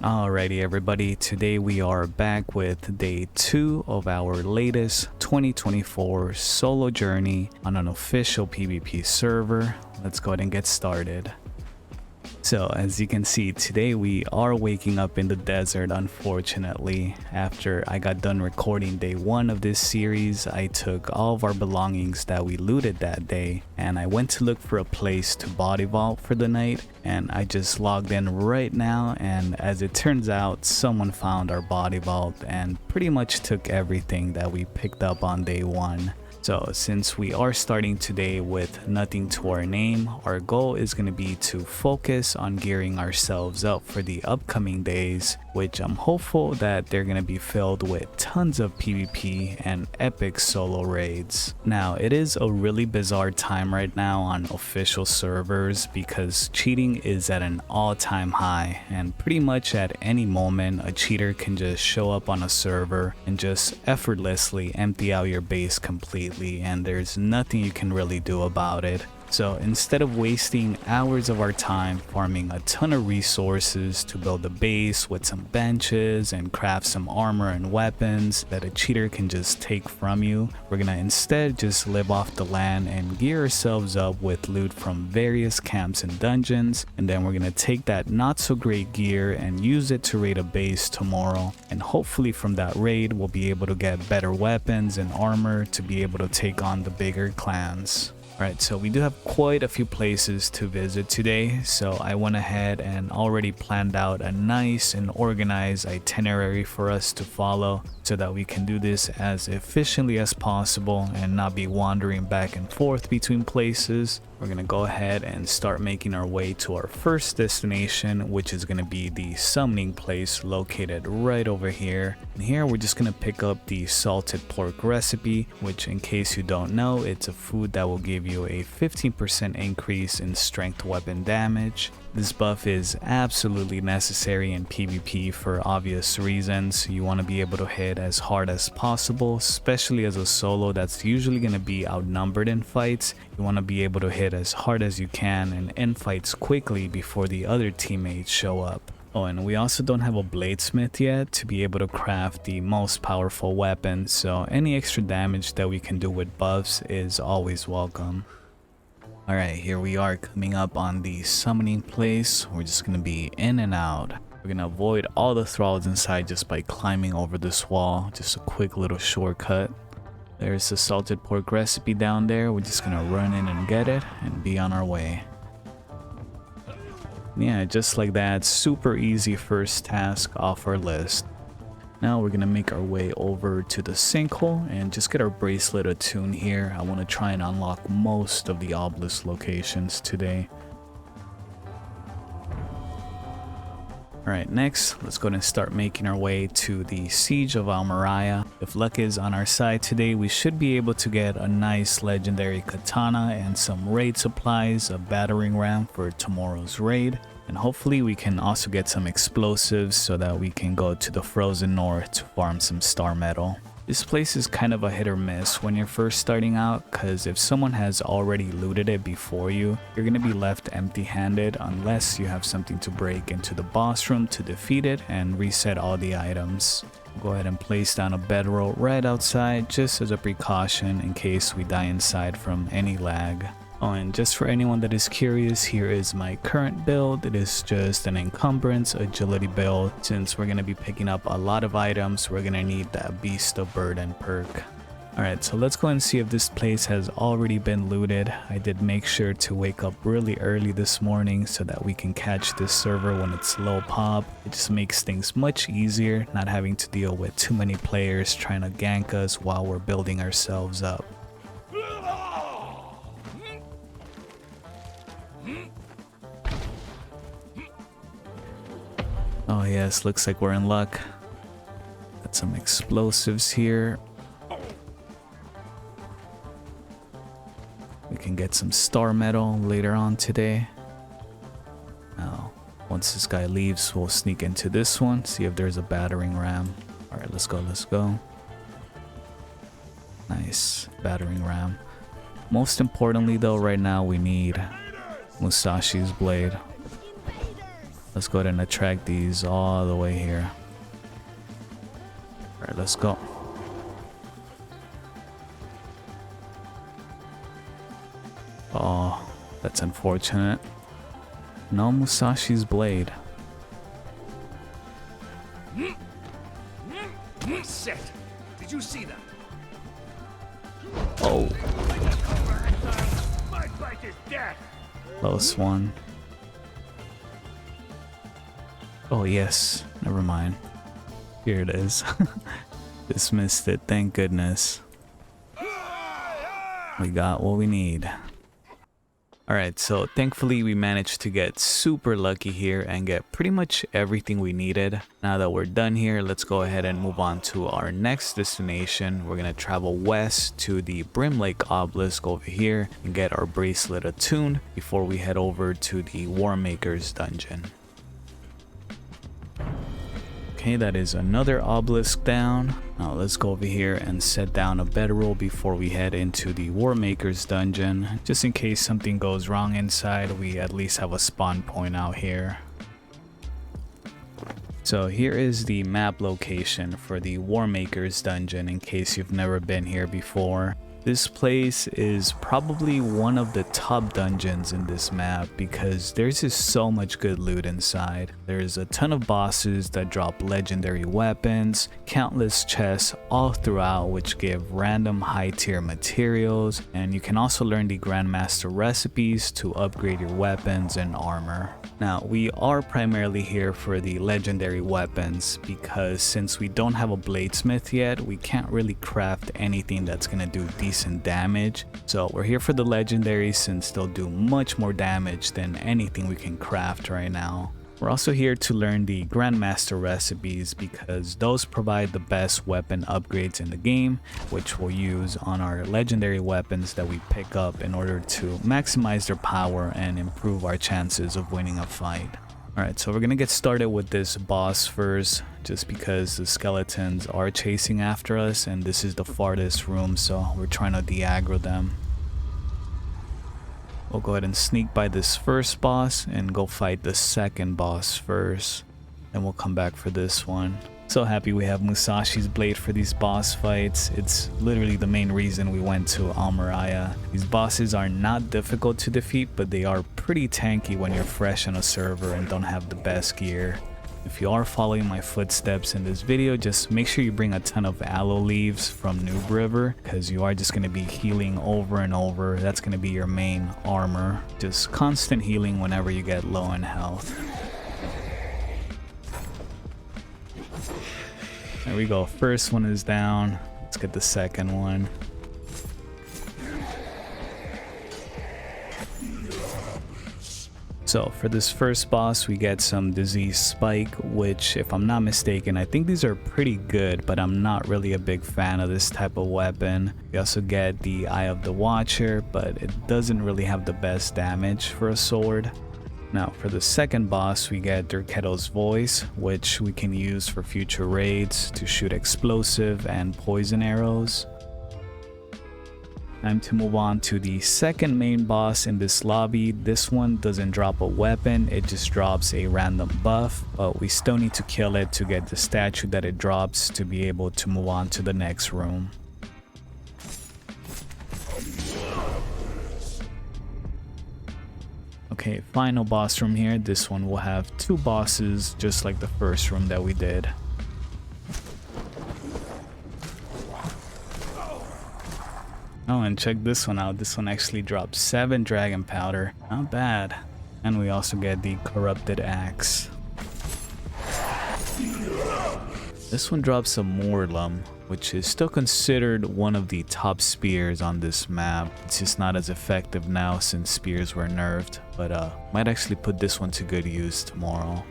Alrighty everybody, today we are back with day 2 of our latest 2024 solo journey on an official PvP server. Let's go ahead and get started. So as you can see, today we are waking up in the desert. Unfortunately, after I got done recording day 1 of this series, I took all of our belongings that we looted that day and I went to look for a place to body vault for the night, and I just logged in right now, and as it turns out, someone found our body vault and pretty much took everything that we picked up on day 1. So since we are starting today with nothing to our name, our goal is going to be to focus on gearing ourselves up for the upcoming days, which I'm hopeful that they're going to be filled with tons of PvP and epic solo raids. Now, it is a really bizarre time right now on official servers because cheating is at an all-time high, and pretty much at any moment a cheater can just show up on a server and just effortlessly empty out your base completely, and there's nothing you can really do about it. So instead of wasting hours of our time farming a ton of resources to build a base with some benches and craft some armor and weapons that a cheater can just take from you, we're gonna instead just live off the land and gear ourselves up with loot from various camps and dungeons, and then we're gonna take that not so great gear and use it to raid a base tomorrow, and hopefully from that raid we'll be able to get better weapons and armor to be able to take on the bigger clans. Alright, so we do have quite a few places to visit today, so I went ahead and already planned out a nice and organized itinerary for us to follow so that we can do this as efficiently as possible and not be wandering back and forth between places. We're going to go ahead and start making our way to our first destination, which is going to be the summoning place located right over here. And here we're just going to pick up the salted pork recipe, which in case you don't know, it's a food that will give you a 15% increase in strength weapon damage. This buff is absolutely necessary in PvP for obvious reasons. You want to be able to hit as hard as possible, especially as a solo that's usually going to be outnumbered in fights. You want to be able to hit as hard as you can and end fights quickly before the other teammates show up. Oh, and we also don't have a bladesmith yet to be able to craft the most powerful weapon, so any extra damage that we can do with buffs is always welcome. Alright, here we are coming up on the summoning place. We're just going to be in and out. We're going to avoid all the thralls inside just by climbing over this wall. Just a quick little shortcut. There's the salted pork recipe down there. We're just going to run in and get it and be on our way. Yeah, just like that, super easy first task off our list. Now we're gonna make our way over to the sinkhole and just get our bracelet attuned here. I want to try and unlock most of the obelisk locations today. Alright, next, let's go ahead and start making our way to the Siege of Almeria. If luck is on our side today, we should be able to get a nice legendary katana and some raid supplies, a battering ram for tomorrow's raid. And hopefully we can also get some explosives so that we can go to the frozen north to farm some star metal. This place is kind of a hit or miss when you're first starting out, because if someone has already looted it before you, you're going to be left empty-handed unless you have something to break into the boss room to defeat it and reset all the items. Go ahead and place down a bedroll right outside just as a precaution in case we die inside from any lag. Oh, and just for anyone that is curious, here is my current build. It is just an encumbrance agility build. Since we're going to be picking up a lot of items, we're going to need that beast of burden perk. Alright, so let's go and see if this place has already been looted. I did make sure to wake up really early this morning so that we can catch this server when it's low pop. It just makes things much easier, not having to deal with too many players trying to gank us while we're building ourselves up. Oh yes, looks like we're in luck. Got some explosives here. We can get some star metal later on today. Now, once this guy leaves, we'll sneak into this one, see if there's a battering ram. Alright, let's go, let's go. Nice, battering ram. Most importantly though, right now we need Musashi's blade. Let's go ahead and attract these all the way here. All right, let's go. Oh, that's unfortunate. No Musashi's blade. Set. Did you see that? Oh, My bike is dead. close one. Oh yes, never mind. Here it is. Dismissed it, thank goodness. We got what we need. Alright, so thankfully we managed to get super lucky here and get pretty much everything we needed. Now that we're done here, let's go ahead and move on to our next destination. We're going to travel west to the Brim Lake Obelisk over here and get our bracelet attuned before we head over to the War Maker's dungeon. Okay, that is another obelisk down. Now let's go over here and set down a bedroll before we head into the War Maker's dungeon. Just in case something goes wrong inside, we at least have a spawn point out here. So here is the map location for the War Maker's dungeon in case you've never been here before. This place is probably one of the top dungeons in this map because there's just so much good loot inside. There's a ton of bosses that drop legendary weapons, countless chests all throughout which give random high tier materials, and you can also learn the Grandmaster recipes to upgrade your weapons and armor. Now we are primarily here for the legendary weapons because since we don't have a bladesmith yet, we can't really craft anything that's gonna do decent damage. So we're here for the legendaries since they'll do much more damage than anything we can craft right now. We're also here to learn the Grandmaster recipes because those provide the best weapon upgrades in the game, which we'll use on our legendary weapons that we pick up in order to maximize their power and improve our chances of winning a fight. Alright, so we're gonna get started with this boss first, just because the skeletons are chasing after us and this is the farthest room, so we're trying to de-aggro them. We'll go ahead and sneak by this first boss and go fight the second boss first. Then we'll come back for this one. So happy we have Musashi's blade for these boss fights. It's literally the main reason we went to Almiraya. These bosses are not difficult to defeat, but they are pretty tanky when you're fresh on a server and don't have the best gear. If you are following my footsteps in this video, just make sure you bring a ton of aloe leaves from Noob River because you are just going to be healing over and over. That's going to be your main armor. Just constant healing whenever you get low in health. There we go. First one is down. Let's get the second one. So for this first boss, we get some disease spike, which if I'm not mistaken, I think these are pretty good, but I'm not really a big fan of this type of weapon. We also get the Eye of the Watcher, but it doesn't really have the best damage for a sword. Now for the second boss, we get Derketo's Voice, which we can use for future raids to shoot explosive and poison arrows. Time to move on to the second main boss in this lobby. This one doesn't drop a weapon, it just drops a random buff, but we still need to kill it to get the statue that it drops to be able to move on to the next room. Okay, final boss room here. This one will have two bosses just like the first room that we did. Oh, and check this one out. This one actually drops 7 dragon powder. Not bad. And we also get the corrupted axe. This one drops a Morlum, which is still considered one of the top spears on this map. It's just not as effective now since spears were nerfed, but might actually put this one to good use tomorrow.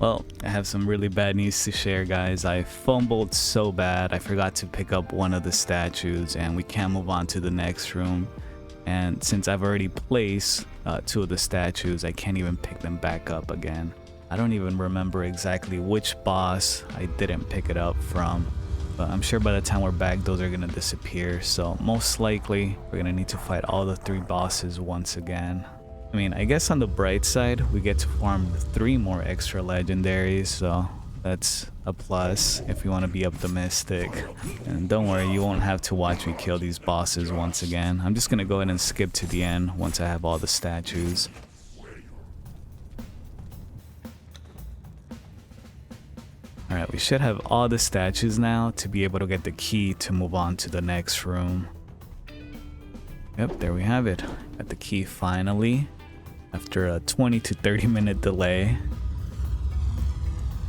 Well, I have some really bad news to share, guys. I fumbled so bad. I forgot to pick up one of the statues and we can't move on to the next room. And since I've already placed 2 of the statues, I can't even pick them back up again. I don't even remember exactly which boss I didn't pick it up from. But I'm sure by the time we're back, those are gonna disappear. So most likely, we're gonna need to fight all the 3 bosses once again. I mean, I guess on the bright side, we get to farm 3 more extra legendaries, so that's a plus if you want to be optimistic. And don't worry, you won't have to watch me kill these bosses once again. I'm just going to go ahead and skip to the end once I have all the statues. Alright, we should have all the statues now to be able to get the key to move on to the next room. Yep, there we have it. Got the key finally, after a 20 to 30 minute delay.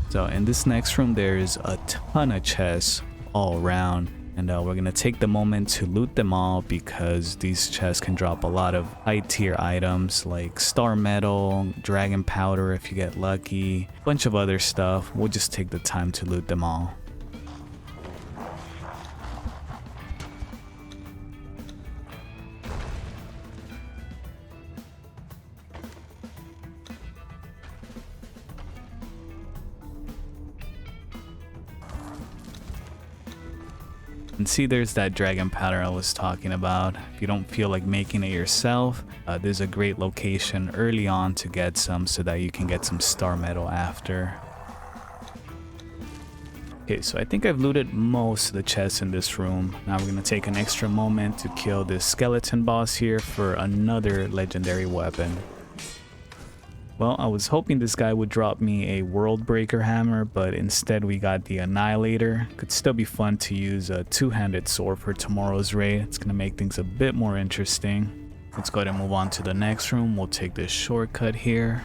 So in this next room, there's a ton of chests all around. And we're going to take the moment to loot them all because these chests can drop a lot of high tier items like star metal, dragon powder if you get lucky, a bunch of other stuff. We'll just take the time to loot them all. And see, there's that dragon powder I was talking about. If you don't feel like making it yourself, there's a great location early on to get some so that you can get some star metal after. Okay, so I think I've looted most of the chests in this room. Now we're gonna take an extra moment to kill this skeleton boss here for another legendary weapon. Well, I was hoping this guy would drop me a World Breaker hammer, but instead we got the Annihilator. Could still be fun to use a two-handed sword for tomorrow's raid. It's gonna make things a bit more interesting. Let's go ahead and move on to the next room. We'll take this shortcut here.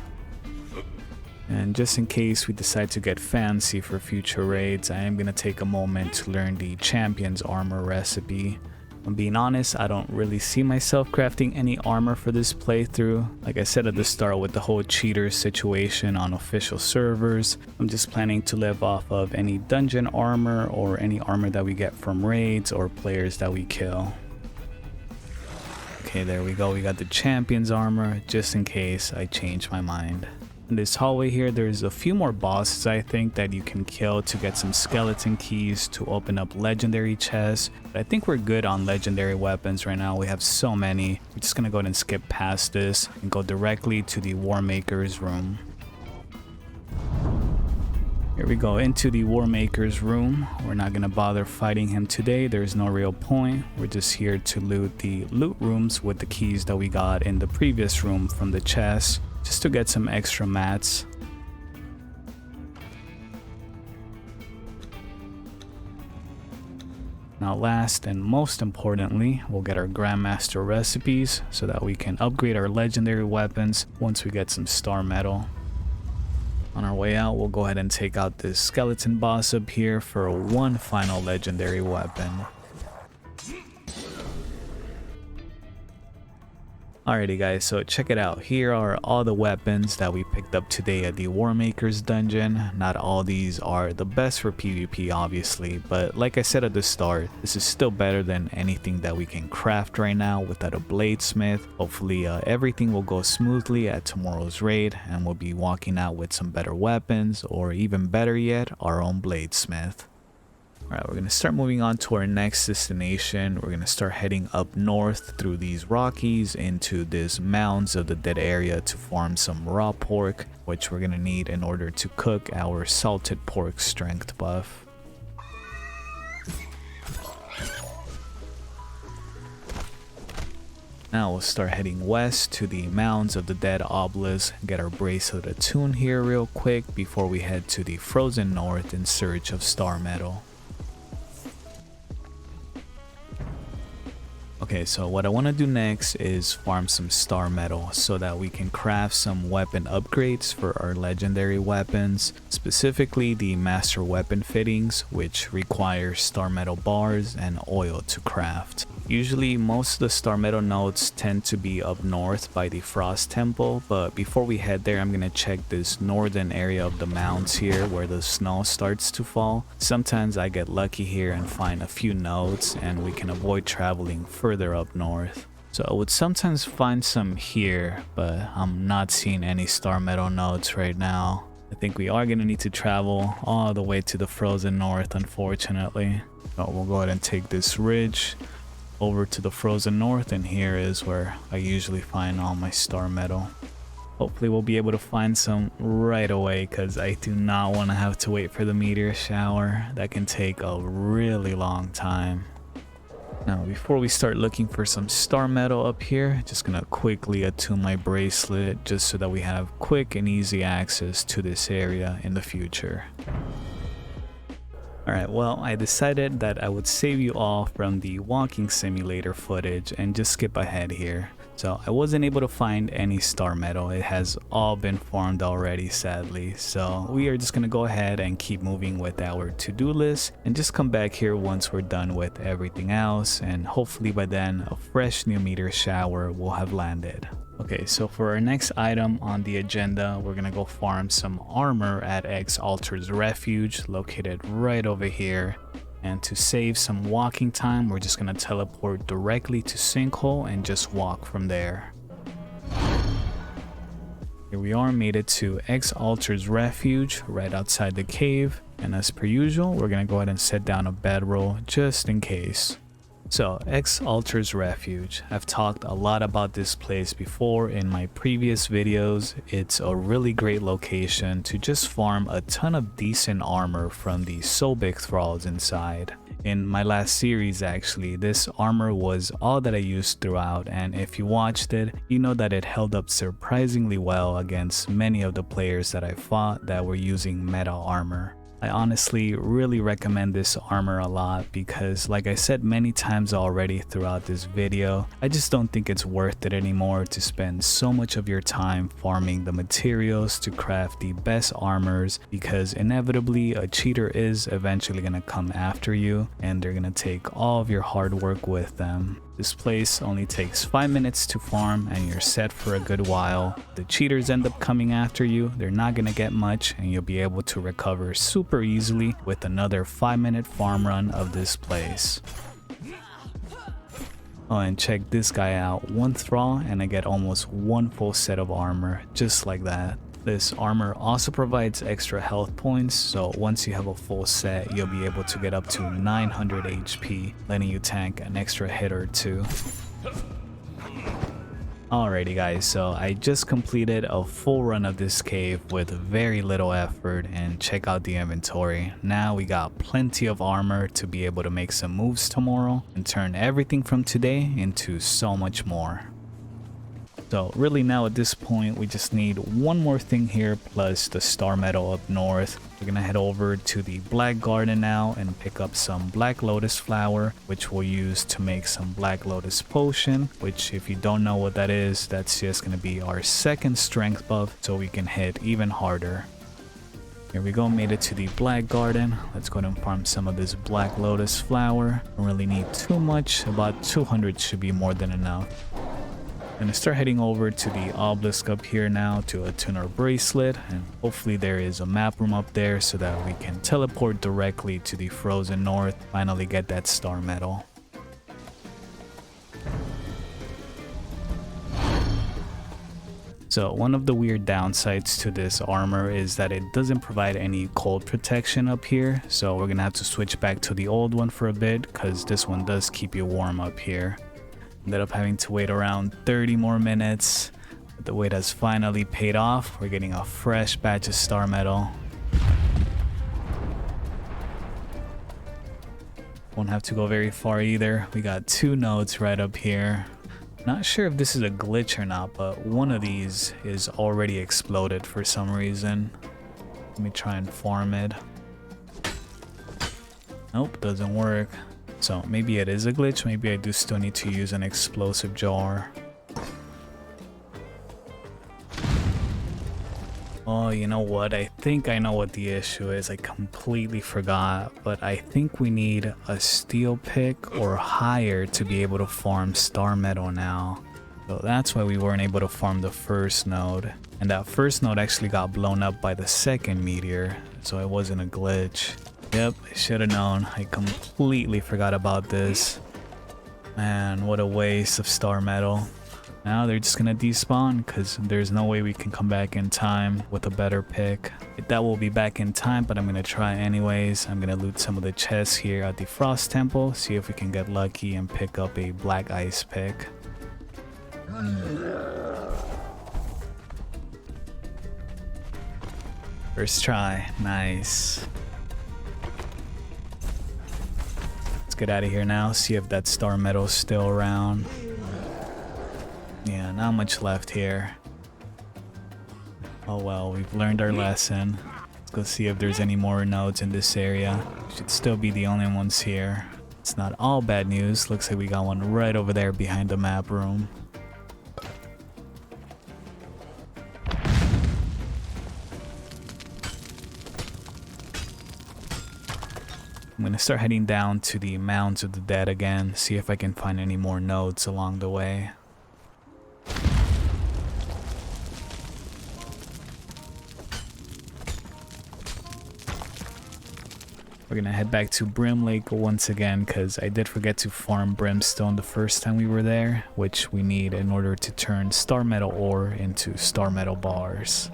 And just in case we decide to get fancy for future raids, I am gonna take a moment to learn the champion's armor recipe. I'm being honest, I don't really see myself crafting any armor for this playthrough. Like I said at the start with the whole cheater situation on official servers, I'm just planning to live off of any dungeon armor or any armor that we get from raids or players that we kill. Okay, there we go. We got the champion's armor just in case I change my mind. In this hallway here, there's a few more bosses I think that you can kill to get some skeleton keys to open up legendary chests. But I think we're good on legendary weapons right now. We have so many. We're just gonna go ahead and skip past this and go directly to the War Maker's room. Here we go into the War Maker's room. We're not gonna bother fighting him today. There's no real point. We're just here to loot the loot rooms with the keys that we got in the previous room from the chest, just to get some extra mats. Now last and most importantly, we'll get our Grandmaster recipes so that we can upgrade our legendary weapons once we get some star metal. On our way out, we'll go ahead and take out this skeleton boss up here for one final legendary weapon. Alrighty guys, so check it out. Here are all the weapons that we picked up today at the War Maker's dungeon. Not all these are the best for PvP obviously, but like I said at the start, this is still better than anything that we can craft right now without a bladesmith. Hopefully everything will go smoothly at tomorrow's raid and we'll be walking out with some better weapons, or even better yet, our own bladesmith. Alright, we're going to start moving on to our next destination. We're going to start heading up north through these Rockies into this Mounds of the Dead area to farm some raw pork, which we're going to need in order to cook our salted pork strength buff. Now we'll start heading west to the Mounds of the Dead obelisk, get our bracelet attuned here real quick before we head to the frozen north in search of star metal. Okay, so what I want to do next is farm some star metal so that we can craft some weapon upgrades for our legendary weapons, specifically the master weapon fittings, which require star metal bars and oil to craft. Usually most of the star metal nodes tend to be up north by the Frost Temple, but before we head there, I'm gonna check this northern area of the mounds here where the snow starts to fall. Sometimes I get lucky here and find a few nodes and we can avoid traveling further up north. So I would sometimes find some here, but I'm not seeing any star metal nodes right now. I think we are gonna need to travel all the way to the frozen north, unfortunately. So we'll go ahead and take this ridge. over to the frozen north, and here is where I usually find all my star metal. Hopefully we'll be able to find some right away, because I do not want to have to wait for the meteor shower. That can take a really long time. Now before we start looking for some star metal up here, just gonna quickly attune my bracelet just so that we have quick and easy access to this area in the future. Alright, well, I decided that I would save you all from the walking simulator footage and just skip ahead here. So I wasn't able to find any star metal. It has all been farmed already, sadly. So we are just gonna go ahead and keep moving with our to-do list and just come back here once we're done with everything else, and hopefully by then a fresh new meteor shower will have landed. Okay, so for our next item on the agenda, we're gonna go farm some armor at X Altar's Refuge, located right over here. And to save some walking time, we're just gonna teleport directly to Sinkhole and just walk from there. Here we are, made it to X Altar's Refuge, right outside the cave. And as per usual, we're gonna go ahead and set down a bedroll just in case. So, X Altar's Refuge. I've talked a lot about this place before in my previous videos. It's a really great location to just farm a ton of decent armor from the Sobek thralls inside. In my last series actually, this armor was all that I used throughout, and if you watched it, you know that it held up surprisingly well against many of the players that I fought that were using meta armor. I honestly really recommend this armor a lot because, like I said many times already throughout this video, I just don't think it's worth it anymore to spend so much of your time farming the materials to craft the best armors, because inevitably a cheater is eventually gonna come after you and they're gonna take all of your hard work with them. This place only takes 5 minutes to farm and you're set for a good while. The cheaters end up coming after you, they're not gonna get much, and you'll be able to recover super easily with another 5-minute farm run of this place. Oh, and check this guy out, 1 thrall and I get almost 1 full set of armor, just like that. This armor also provides extra health points, so once you have a full set, you'll be able to get up to 900 HP, letting you tank an extra hit or 2. Alrighty guys, so I just completed a full run of this cave with very little effort, and check out the inventory. Now we got plenty of armor to be able to make some moves tomorrow and turn everything from today into so much more. So really now at this point we just need one more thing here plus the star metal up north. We're gonna head over to the Black Garden now and pick up some Black Lotus flower, which we'll use to make some Black Lotus potion, which if you don't know what that is, that's just gonna be our second strength buff so we can hit even harder. Here we go, made it to the Black Garden. Let's go ahead and farm some of this Black Lotus flower. Don't really need too much, about 200 should be more than enough. I'm gonna start heading over to the obelisk up here now to attune our bracelet, and hopefully there is a map room up there so that we can teleport directly to the frozen north, finally get that star metal. So one of the weird downsides to this armor is that it doesn't provide any cold protection up here, so we're gonna have to switch back to the old one for a bit because this one does keep you warm up here. Ended up having to wait around 30 more minutes, but the wait has finally paid off. We're getting a fresh batch of star metal. Won't have to go very far either. We got 2 nodes right up here. Not sure if this is a glitch or not, but one of these is already exploded for some reason. Let me try and farm it. Nope, doesn't work. So maybe it is a glitch, maybe I do still need to use an explosive jar. Oh, you know what? I think I know what the issue is. I completely forgot, but I think we need a steel pick or higher to be able to farm star metal now. So that's why we weren't able to farm the first node. And that first node actually got blown up by the second meteor, so it wasn't a glitch. Yep, I should have known. I completely forgot about this. Man, what a waste of star metal. Now they're just gonna despawn because there's no way we can come back in time with a better pick. That will be back in time, but I'm gonna try anyways. I'm gonna loot some of the chests here at the Frost Temple, see if we can get lucky and pick up a black ice pick. First try, nice. Let's get out of here now, see if that star metal's still around. Yeah, not much left here. Oh well, we've learned our lesson. Let's go see if there's any more nodes in this area. Should still be the only ones here. It's not all bad news. Looks like we got one right over there behind the map room. I'm gonna start heading down to the Mounds of the Dead again, see if I can find any more nodes along the way. We're gonna head back to Brim Lake once again because I did forget to farm brimstone the first time we were there, which we need in order to turn star metal ore into star metal bars.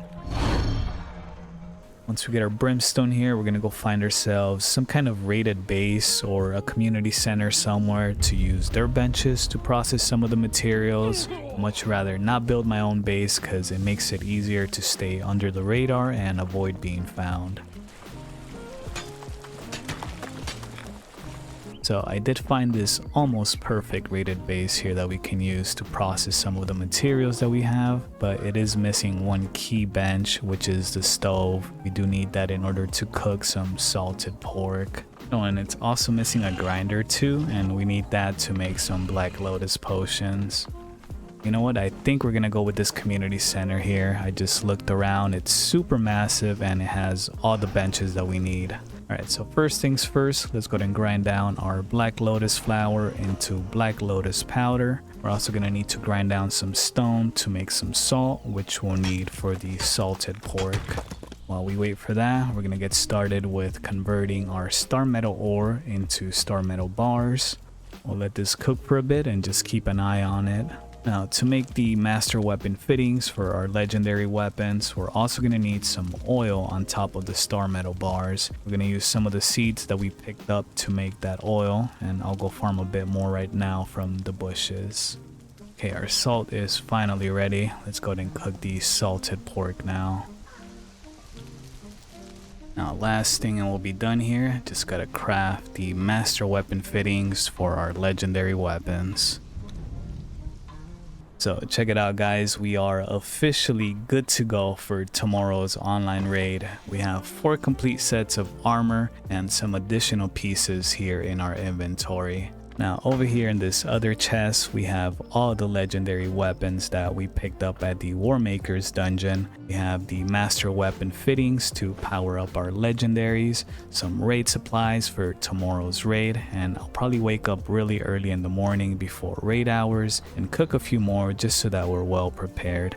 Once we get our brimstone here, we're gonna go find ourselves some kind of raided base or a community center somewhere to use their benches to process some of the materials. Much rather not build my own base because it makes it easier to stay under the radar and avoid being found. So I did find this almost perfect rated base here that we can use to process some of the materials that we have, but it is missing one key bench, which is the stove. We do need that in order to cook some salted pork. Oh, and it's also missing a grinder too, and we need that to make some Black Lotus potions. You know what, I think we're gonna go with this community center here. I just looked around, it's super massive and it has all the benches that we need. Alright, so first things first, let's go ahead and grind down our Black Lotus flour into Black Lotus powder. We're also going to need to grind down some stone to make some salt, which we'll need for the salted pork. While we wait for that, we're going to get started with converting our star metal ore into star metal bars. We'll let this cook for a bit and just keep an eye on it. Now, to make the master weapon fittings for our legendary weapons, we're also going to need some oil on top of the star metal bars. We're going to use some of the seeds that we picked up to make that oil, and I'll go farm a bit more right now from the bushes. Okay, our salt is finally ready. Let's go ahead and cook the salted pork now. Now, last thing and we'll be done here. Just gotta craft the master weapon fittings for our legendary weapons. So check it out, guys, we are officially good to go for tomorrow's online raid. We have 4 complete sets of armor and some additional pieces here in our inventory. Now over here in this other chest, we have all the legendary weapons that we picked up at the Warmaker's dungeon. We have the master weapon fittings to power up our legendaries, some raid supplies for tomorrow's raid, and I'll probably wake up really early in the morning before raid hours and cook a few more just so that we're well prepared.